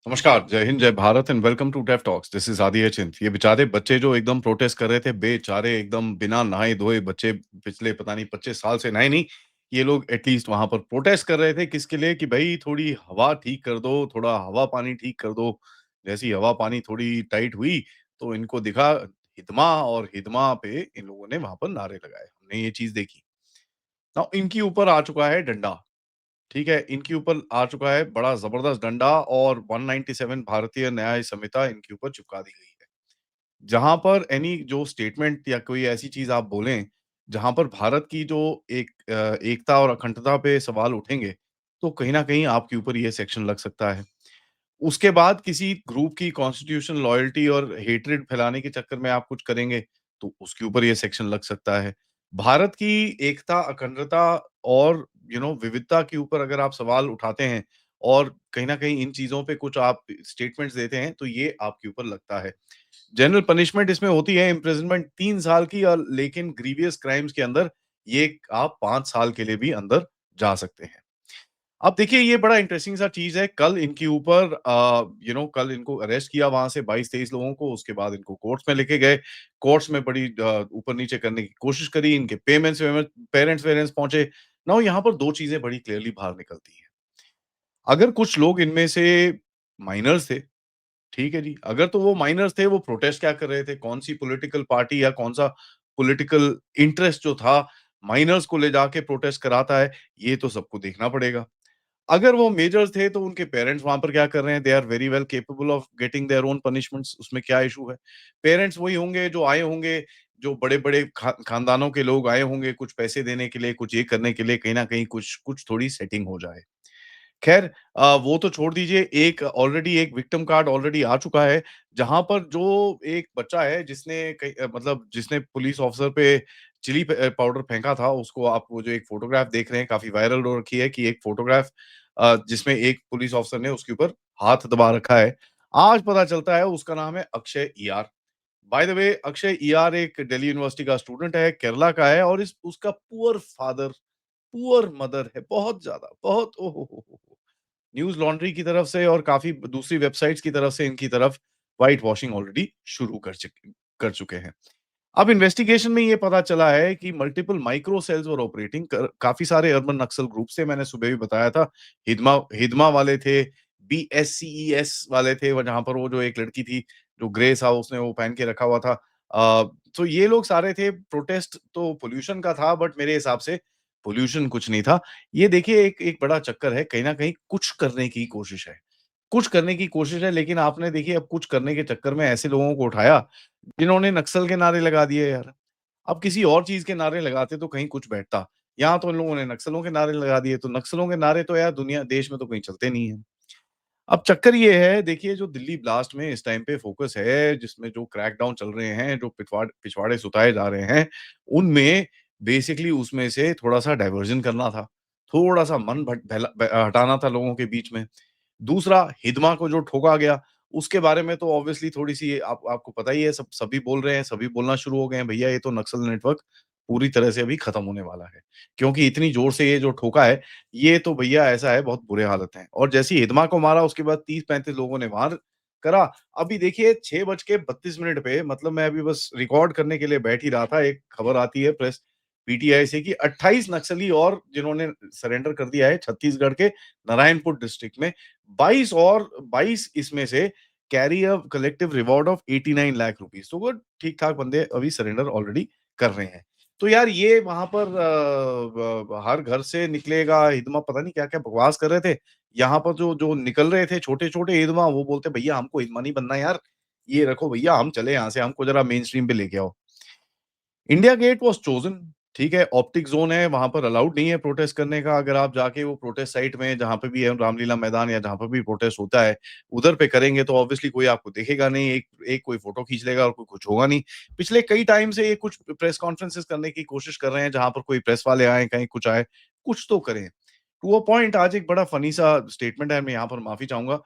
नमस्कार, जय हिंद, जय Bharat and welcome to TEF talks. This is Aadi Achint. ये बेचारे बच्चे जो एकदम प्रोटेस्ट कर रहे थे, बेचारे एकदम बिना नहाए-धोए बच्चे पिछले पता नहीं 25 साल से नहाए नहीं। ये लोग एटलीस्ट वहाँ पर प्रोटेस्ट कर रहे थे किसके लिए कि भई थोड़ी हवा ठीक कर दो, थोड़ा हवा-पानी ठीक कर दो। जैसे ही हवा-पानी थोड़ी टाइट हुई, तो इनको दिखा हितमा और हितमा पे इन लोगों ने वहाँ पर नारे लगाए। हमने ये चीज़ देखी। नाउ इनके ऊपर आ चुका है डंडा। ठीक है, इनके ऊपर आ चुका है बड़ा ज़बरदस्त डंडा और 197 भारतीय न्याय संहिता इनके ऊपर चिपका दी गई है। जहाँ पर एनी जो स्टेटमेंट या कोई ऐसी चीज़ आप बोलें, जहाँ पर भारत की जो एकता और अखंडता पे सवाल उठेंगे, तो कहीं न कहीं आपके ऊपर ये सेक्शन लग सकता है। उसके बाद किसी ग्रुप की कॉन्स्टिट्यूशनल लॉयल्टी और हेट्रेड फैलाने के चक्कर में आप कुछ करेंगे, तो उसके ऊपर ये सेक्शन लग सकता है। भारत की एकता, अखंडता और विविधता के ऊपर अगर आप सवाल उठाते हैं और कहीं न कहीं इन चीज़ों पे कुछ आप स्टेटमेंट्स देते हैं, तो ये आपके ऊपर लगता है। जनरल पनिशमेंट इसमें होती है इम्प्रिजनमेंट 3 साल की लेकिन ग्रीवियस क्राइम्स के अंदर ये आप 5 साल के लिए भी अंदर जा सकते हैं। अब देखिए ये बड़ा इंटरेस्टिंग सा चीज़ है, कल इनके ऊपर कल इनको अरेस्ट किया वहाँ से 22-23 लोगों को, उसके बाद इनको कोर्ट्स में लेके गए। कोर्ट्स में बड़ी ऊपर-नीचे करने की कोशिश करी, इनके पेरेंट्स-वेरेंट्स पहुँचे। नाउ यहाँ पर 2 चीज़ें बड़ी क्लियरली बाहर निकलती हैं। अगर कुछ लोग इनमें से माइनर्स थे, ठीक है जी, अगर तो वो माइनर्स थे, वो प्रोटेस्ट क्या कर रहे थे? कौन-सी पॉलिटिकल पार्टी या कौन-सा पॉलिटिकल इंटरेस्ट जो था, माइनर्स को ले जाके प्रोटेस्ट कराता है, ये तो सबको देखना पड़ेगा। अगर वो मेजर्स थे तो उनके पेरेंट्स वहाँ पर क्या कर रहे हैं? They are very well capable of getting their own punishments, उसमें क्या इश्यू है? पेरेंट्स वही होंगे जो आए होंगे, जो बड़े-बड़े खानदानों के लोग आए होंगे कुछ पैसे देने के लिए, कुछ ये करने के लिए, कहीं न कहीं कुछ कुछ थोड़ी सेटिंग हो जाए। खैर वो तो छोड़ दीजिए, एक विक्टिम कार्ड ऑलरेडी आ चुका है, जहाँ पर जो एक बच्चा है मतलब जिसने पुलिस ऑफिसर पे पाउडर फेंका था, उसको आप वो जो एक फ़ोटोग्राफ देख रहे हैं, काफ़ी वायरल हो रखी है कि एक फ़ोटोग्राफ जिसमें एक पुलिस ऑफिसर ने उसके ऊपर हाथ दबा रखा है। आज पता चलता है उसका नाम है Akshay ER. By the way Akshay ER एक दिल्ली यूनिवर्सिटी का स्टूडेंट है, केरला का है और इस उसका पुअर फादर, पुअर मदर है, बहुत ज़्यादा, बहुत ओ हो! न्यूज़ लॉन्ड्री की तरफ से और काफ़ी दूसरी वेबसाइट्स की तरफ से इनकी तरफ व्हाइट वॉशिंग ऑलरेडी शुरू कर चुके हैं। अब इन्वेस्टिगेशन में ये पता चला है कि मल्टीपल माइक्रो सेल्स वर ऑपरेटिंग काफ़ी सारे अर्बन नक्सल ग्रुप्स थे, मैंने सुबह भी बताया था। हिदमा हिदमा वाले थे, बीएससीईएस वाले थे, वो जहाँ पर वो जो एक लड़की थी, जो ग्रे सा उसने वो पहन के रखा हुआ था। तो ये लोग सारे थे, प्रोटेस्ट तो पॉल्यूशन का था बट मेरे हिसाब से पॉल्यूशन कुछ नहीं था। ये देखिए एक एक बड़ा चक्कर है, कहीं न कहीं कुछ करने की कोशिश है। कुछ करने की कोशिश है लेकिन आपने देखिए अब कुछ करने के चक्कर में ऐसे लोगों को उठाया, जिन्होंने नक्सल के नारे लगा दिए यार। अब किसी और चीज़ के नारे लगाते तो कहीं कुछ बैठता। यहाँ तो इन लोगों ने नक्सलों के नारे लगा दिए, तो नक्सलों के नारे तो यार दुनिया देश में तो कहीं चलते नहीं हैं। अब चक्कर ये है देखिए जो दिल्ली ब्लास्ट में इस टाइम पे फ़ोकस है, जिसमें जो क्रैकडाउन चल रहे हैं, जो पिछवाड़े सुताए जा रहे हैं, उनमें बेसिकली उसमें से थोड़ा-सा डाइवर्जन करना था। थोड़ा-सा मन हटाना था लोगों के बीच में। दूसरा हिदमा को जो ठोका गया, उसके बारे में तो ऑब्वियसली थोड़ी-सी आपको पता ही है सभी बोल रहे हैं, सभी बोलना शुरू हो गए हैं, भैया ये तो नक्सल नेटवर्क पूरी तरह से अभी खत्म होने वाला है। क्योंकि इतनी ज़ोर से ये जो ठोका है, ये तो भैया ऐसा है बहुत बुरे हालत हैं। और जैसे ही हिदमा को मारा उसके बाद 30-35 लोगों ने वार करा। अभी देखिए 6 बज के 32 मिनट पे मतलब मैं अभी बस रिकॉर्ड करने के लिए बैठ ही रहा था, एक खबर आती है प्रेस पीटीआई से कि 28 नक्सली और जिन्होंने सरेंडर कर दिया है छत्तीसगढ़ के नारायणपुर डिस्ट्रिक्ट में। 22 इसमें से carry a collective reward of 89 lakh rupees. तो वो ठीक-ठाक बंदे अभी सरेंडर ऑलरेडी कर रहे हैं। तो यार ये वहाँ पर हर घर से निकलेगा हिदमा पता नहीं क्या-क्या बकवास कर रहे थे। यहाँ पर जो जो निकल रहे थे छोटे-छोटे हिदमा वो बोलते भैया हमको हिदमा नहीं बनना यार। ये रखो भैया हम चले यहाँ से हमको ज़रा मेन स्ट्रीम पे लेके आओ। इंडिया गेट वाज़ चोज़न ठीक है, ऑप्टिक ज़ोन है, वहाँ पर अलाउड नहीं है प्रोटेस्ट करने का। अगर आप जाके वो प्रोटेस्ट साइट में जहाँ पे भी है रामलीला मैदान या जहाँ पर भी प्रोटेस्ट होता है, उधर पे करेंगे तो ऑब्वियसली कोई आपको देखेगा नहीं, एक एक कोई फ़ोटो खींच लेगा और कोई कुछ होगा नहीं। पिछले कई टाइम से ये कुछ प्रेस कॉन्फ्रेंसेस करने की कोशिश कर रहे हैं, जहाँ पर कोई प्रेस वाले आएँ, कहीं कुछ आए, कुछ तो करें। टू अ पॉइंट आज एक बड़ा फ़नी सा स्टेटमेंट है, मैं यहाँ पर माफ़ी चाहूँगा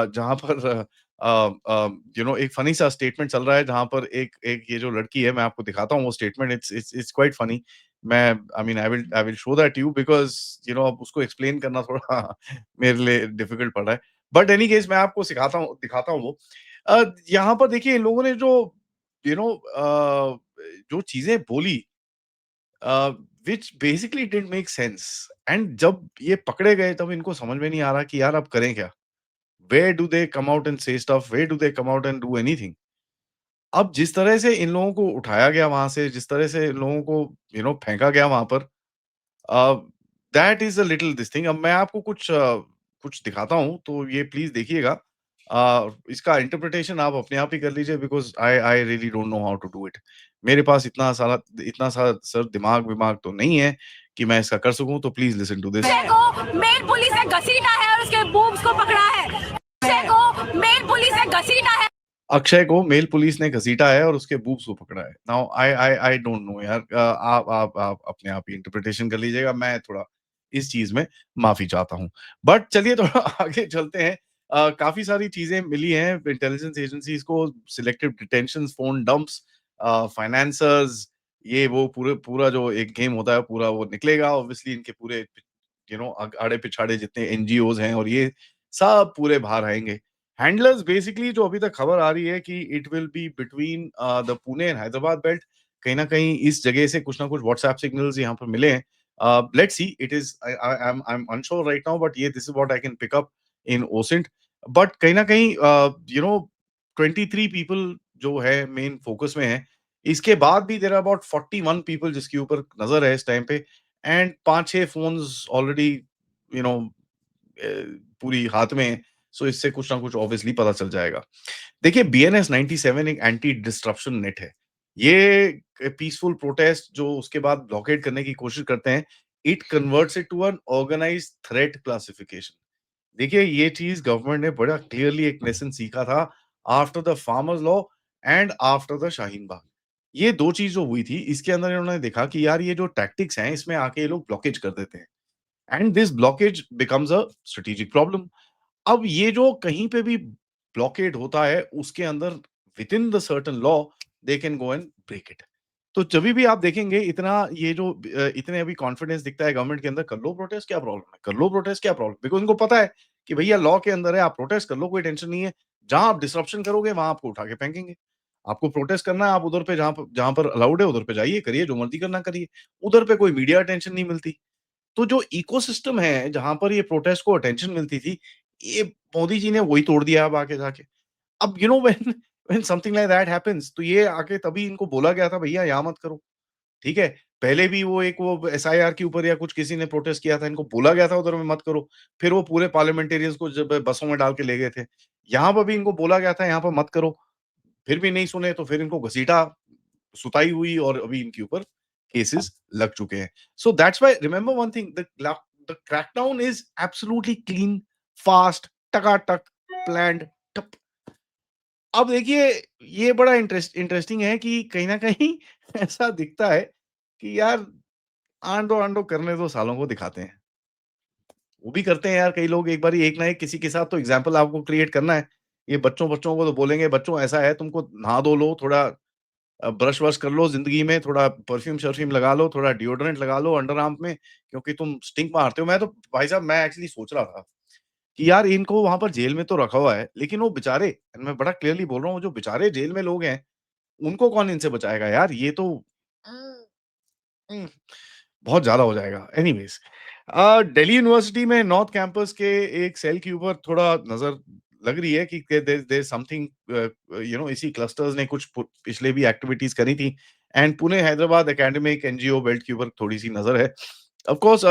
जहाँ पर एक फ़नी सा स्टेटमेंट चल रहा है जहाँ पर एक एक ये जो लड़की है मैं आपको दिखाता हूँ वो स्टेटमेंट इट्स क्वाइट फ़नी। मैं I will show that to you because अब उसको एक्सप्लेन करना थोड़ा मेरे लिए डिफ़िकल्ट पड़ रहा है। बट एनी केस मैं आपको दिखाता हूँ वो। यहाँ पर देखिए इन लोगों ने जो यू नो जो चीज़ें बोली which basically didn't make sense and जब ये पकड़े गए तब इनको समझ में नहीं आ रहा कि यार अब करें क्या? Where do they come out and say stuff? Where do they come out and do anything? अब जिस तरह से इन लोगों को उठाया गया वहाँ से, जिस तरह से इन लोगों को फेंका गया वहाँ पर uh, that is a little this thing. अब मैं आपको कुछ दिखाता हूँ, तो ये प्लीज़ देखिएगा। इसका इंटरप्रिटेशन आप अपने आप ही कर लीजिए because I I really don't know how to do it. मेरे पास इतना सारा सर दिमाग-विमाग तो नहीं है कि मैं इसका कर सकूँ, तो please listen to this. Akshay को मेल पुलिस ने घसीटा है और उसके बूब्स को पकड़ा है। अक्षय को मेल पुलिस ने घसीटा है। अक्षय को मेल पुलिस ने घसीटा है और उसके बूब्स को पकड़ा है। नाउ आई डोंट नो यार। आप अपने आप ही इंटरप्रिटेशन कर लीजिएगा। मैं थोड़ा इस चीज़ में माफ़ी चाहता हूँ। बट चलिए थोड़ा आगे चलते हैं। काफ़ी सारी चीज़ें मिली हैं इंटेलिजेंस एजेंसीज़ को सिलेक्टिव डिटेंशन्स, फ़ोन डंप्स, फाइनेंसर्स, ये वो पूरा जो एक गेम होता है पूरा वो निकलेगा। ऑब्वियसली इनके पूरे आड़े-पिछाड़े जितने एनजीओज़ हैं और ये सब पूरे बाहर आएँगे। हैंडलर्स बेसिकली जो अभी तक खबर आ रही है कि it will be between the Pune and Hyderabad belt. कहीं न कहीं इस जगह से कुछ ना कुछ व्हाट्सएप सिग्नल्स यहाँ पर मिले हैं। Let's see it is I am unsure right now but ये this is what I can pick up in OSINT. But कहीं न कहीं 23 पीपल जो है मेन फ़ोकस में है। इसके बाद भी देयर आर अबाउट 41 पीपल जिसके ऊपर नज़र है इस टाइम पे and 5-6 phones already you know uh, पूरी हाथ में है। सो इससे कुछ ना कुछ ऑब्वियसली पता चल जाएगा। देखिए बीएनएस 97 एक एंटी डिस्ट्रप्शन नेट है। ये पीसफुल प्रोटेस्ट जो उसके बाद ब्लॉकेड करने की कोशिश करते हैं, it converts it to an organised threat classification. देखिए ये चीज़ गवर्नमेंट ने बड़ा क्लियरली एक लेसन सीखा था after the farmers law and after the Shaheen Bagh. ये 2 चीज़ जो हुई थी, इसके अंदर इन्होंने देखा कि यार ये जो टैक्टिक्स हैं, इसमें आके ये लोग ब्लॉकेज कर देते हैं and this blockage becomes a strategic problem. अब ये जो कहीं पे भी ब्लॉकेड होता है, उसके अंदर within the certain law they can go and break it. तो जभी भी आप देखेंगे इतने अभी कॉन्फिडेंस दिखता है गवर्नमेंट के अंदर, कर लो प्रोटेस्ट क्या प्रॉब्लम है? कर लो प्रोटेस्ट क्या प्रॉब्लम? बिकॉज़ उनको पता है कि भैया लॉ के अंदर है, आप प्रोटेस्ट कर लो, कोई टेंशन नहीं है। जहाँ आप डिसरप्शन करोगे, वहाँ आपको उठा के फेंकेंगे। आपको प्रोटेस्ट करना है, आप उधर पे जहाँ पर अलाउड है, उधर पे जाइए, करिए, जो मर्ज़ी करना करिए। उधर पे कोई मीडिया अटेंशन नहीं मिलती। तो जो इकोसिस्टम है, जहाँ पर ये प्रोटेस्ट को अटेंशन मिलती थी, ये मोदी जी ने वही तोड़ दिया अब आके जाके। अब when when something like that happens तो ये आके तभी इनको बोला गया था भैया यहाँ मत करो, ठीक है? पहले भी वो एसआईआर के ऊपर या कुछ किसी ने प्रोटेस्ट किया था, इनको बोला गया था उधर में मत करो। फिर वो पूरे पार्लियामेंटेरियंस को जब बसों में डाल के ले गए थे। यहाँ पर भी इनको बोला गया था यहाँ पर मत करो, फिर भी नहीं सुने तो फिर इनको घसीटा, सुताई हुई और अभी इनके ऊपर केसेस लग चुके हैं। So that's why remember one thing the crackdown is absolutely clean, fast, Takatak, planned, ठप। अब देखिए ये बड़ा इंटरेस्टिंग है कि कहीं न कहीं ऐसा दिखता है कि यार आंडो-आंडो करने दो सालों को दिखाते हैं। वो भी करते हैं यार कई लोग एक बारी एक ना एक किसी के साथ तो एग्ज़ाम्पल आपको क्रिएट करना है। ये बच्चों-बच्चों को तो बोलेंगे बच्चों ऐसा है तुमको नहा धो लो, थोड़ा ब्रश-वश कर लो ज़िंदगी में, थोड़ा परफ्यूम-शर्फ्यूम लगा लो, थोड़ा डिओडोरेंट लगा लो अंडर आर्म में, क्योंकि तुम स्टिंक मारते हो। मैं तो भाई साहब मैं एक्चुअली सोच रहा था कि यार इनको वहाँ पर जेल में तो रखा हुआ है, लेकिन वो बेचारे मैं बड़ा क्लियरली बोल रहा हूँ, जो बेचारे जेल में लोग हैं, उनको कौन इनसे बचाएगा यार? ये तो उम, उम, बहुत ज़्यादा हो जाएगा। एनीवेज़ दिल्ली यूनिवर्सिटी में नॉर्थ कैंपस के एक सेल के ऊपर थोड़ा नज़र लग रही है कि देयर इज़ समथिंग इसी क्लस्टर्स ने कुछ पिछले भी एक्टिविटीज़ करी थी and Pune Hyderabad academic NGO belt के ऊपर थोड़ी-सी नज़र है। ऑफ कोर्स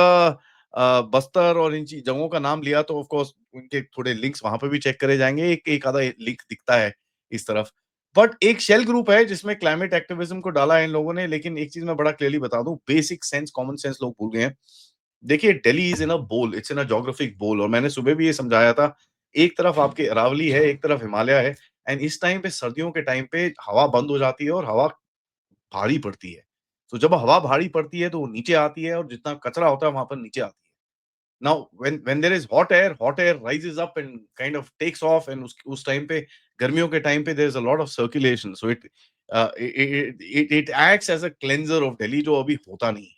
बस्तर और इन जगहों का नाम लिया तो ऑफ कोर्स उनके थोड़े लिंक्स वहाँ पे भी चेक करे जाएँगे। एक एक आधा लिंक दिखता है इस तरफ। बट एक शेल ग्रुप है जिसमें क्लाइमेट एक्टिविज़्म को डाला है इन लोगों ने, लेकिन एक चीज़ मैं बड़ा क्लियरली बता दूँ, बेसिक सेंस, कॉमन सेंस लोग भूल गए हैं। देखिए दिल्ली इज़ इन अ बोल, इट्स इन अ जियोग्राफिक बोल और मैंने सुबह भी ये समझाया था, एक तरफ आपके अरावली है, एक तरफ हिमालय है एंड इस टाइम पे सर्दियों के टाइम पे हवा बंद हो जाती है और हवा भारी पड़ती है। तो जब हवा भारी पड़ती है तो वो नीचे आती है और जितना कचरा होता है वहाँ पर नीचे आती है। Now when there is hot air rises up and kind of takes off and उस टाइम पे गर्मियों के टाइम पे there is a lot of circulation so it acts as a cleanser of Delhi जो अभी होता नहीं है।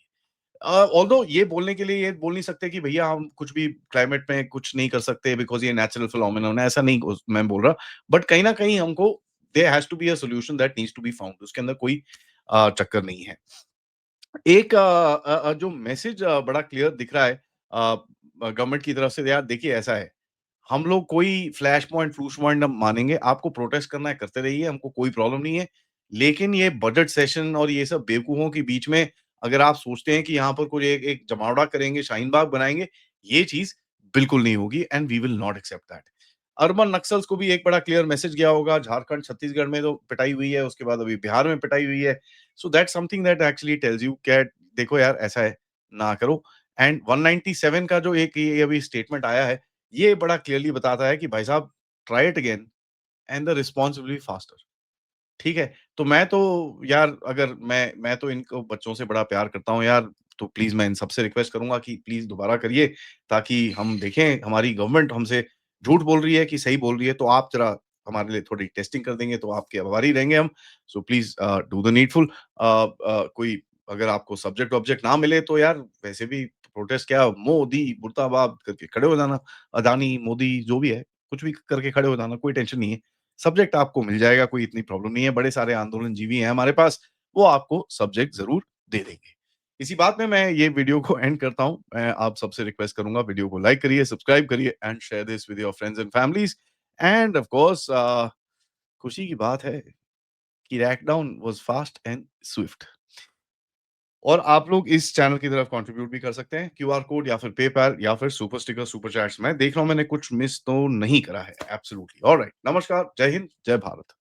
ऑल्दो ये बोलने के लिए ये बोल नहीं सकते कि भैया हम कुछ भी क्लाइमेट में कुछ नहीं कर सकते बिकॉज़ ये नेचुरल फिनोमेनन है, ऐसा नहीं मैं बोल रहा। बट कहीं न कहीं हमको there has to be a solution that needs to be found, उसके अंदर कोई चक्कर नहीं है। एक जो मैसेज बड़ा क्लियर दिख रहा है गवर्नमेंट की तरफ से, यार देखिए ऐसा है, हम लोग कोई फ्लैश पॉइंट, फ्लूश पॉइंट ना मानेंगे, आपको प्रोटेस्ट करना है करते रहिए, हमको कोई प्रॉब्लम नहीं है। लेकिन ये बजट सेशन और ये सब बेवकूफ़ों के बीच में अगर आप सोचते हैं कि यहाँ पर कोई एक एक जमावड़ा करेंगे, शाहीन बाग बनाएँगे, ये चीज़ बिल्कुल नहीं होगी and we will not accept that. Urban Naxals को भी एक बड़ा क्लियर मैसेज गया होगा, झारखंड, छत्तीसगढ़ में तो पिटाई हुई है, उसके बाद अभी बिहार में पिटाई हुई है। So that's something that actually tells you क्या देखो यार ऐसा है, ना करो। एंड 197 का जो एक ये अभी स्टेटमेंट आया है, ये बड़ा क्लियरली बताता है कि भाई साहब try it again and the response will be faster. ठीक है? तो मैं तो यार अगर मैं तो इनको बच्चों से बड़ा प्यार करता हूँ यार, तो प्लीज़ मैं इन सबसे रिक्वेस्ट करूँगा कि प्लीज़ दोबारा करिए, ताकि हम देखें हमारी गवर्नमेंट हमसे झूठ बोल रही है कि सही बोल रही है, तो आप ज़रा हमारे लिए थोड़ी टेस्टिंग कर देंगे तो आपके आभारी रहेंगे हम। So please do the needful. कोई अगर आपको सब्जेक्ट ऑब्जेक्ट ना मिले तो यार वैसे भी प्रोटेस्ट क्या मोदी मुर्दाबाद करके खड़े हो जाना, अदानी, मोदी जो भी है, कुछ भी करके खड़े हो जाना, कोई टेंशन नहीं है। सब्जेक्ट आपको मिल जाएगा, कोई इतनी प्रॉब्लम नहीं है, बड़े सारे आंदोलनजीवी हैं हमारे पास, वो आपको सब्जेक्ट ज़रूर दे देंगे। इसी बात में मैं ये वीडियो को एंड करता हूँ। मैं आप सबसे रिक्वेस्ट करूँगा वीडियो को लाइक करिए, सब्सक्राइब करिए and share this with your friends and families end of course खुशी की बात है कि crackdown was fast and Swift. और आप लोग इस चैनल की तरफ कंट्रीब्यूट भी कर सकते हैं, क्यूआर कोड या फिर पेपैल या फिर सुपर स्टिकर, सुपर चैट्स। मैं देख रहा हूँ मैंने कुछ मिस तो नहीं करा है। एब्सोल्युटली। ऑलराइट, नमस्कार, जय हिंद, जय भारत।